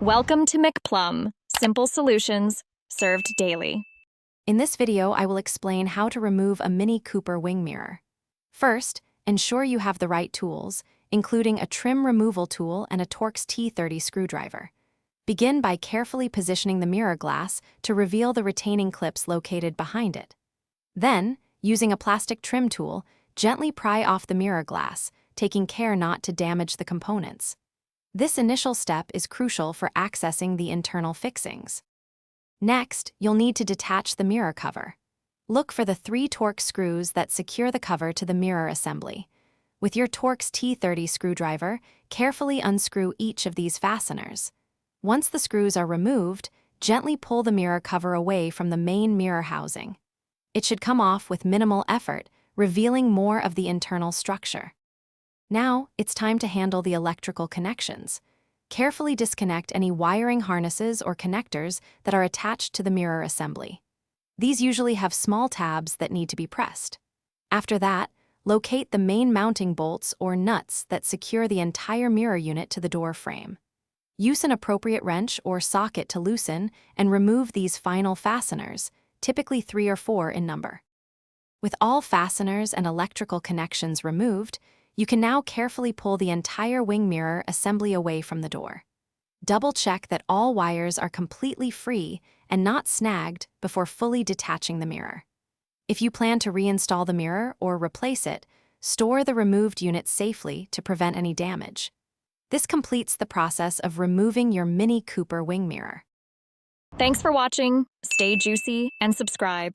Welcome to McPlum, simple solutions served daily. In this video, I will explain how to remove a Mini Cooper wing mirror. First, ensure you have the right tools, including a trim removal tool and a Torx T30 screwdriver. Begin by carefully positioning the mirror glass to reveal the retaining clips located behind it. Then, using a plastic trim tool, gently pry off the mirror glass, taking care not to damage the components. This initial step is crucial for accessing the internal fixings. Next, you'll need to detach the mirror cover. Look for the 3 Torx screws that secure the cover to the mirror assembly. With your Torx T30 screwdriver, carefully unscrew each of these fasteners. Once the screws are removed, gently pull the mirror cover away from the main mirror housing. It should come off with minimal effort, revealing more of the internal structure. Now, it's time to handle the electrical connections. Carefully disconnect any wiring harnesses or connectors that are attached to the mirror assembly. These usually have small tabs that need to be pressed. After that, locate the main mounting bolts or nuts that secure the entire mirror unit to the door frame. Use an appropriate wrench or socket to loosen and remove these final fasteners, typically 3 or 4 in number. With all fasteners and electrical connections removed, you can now carefully pull the entire wing mirror assembly away from the door. Double-check that all wires are completely free and not snagged before fully detaching the mirror. If you plan to reinstall the mirror or replace it, store the removed unit safely to prevent any damage. This completes the process of removing your Mini Cooper wing mirror. Thanks for watching. Stay juicy and subscribe.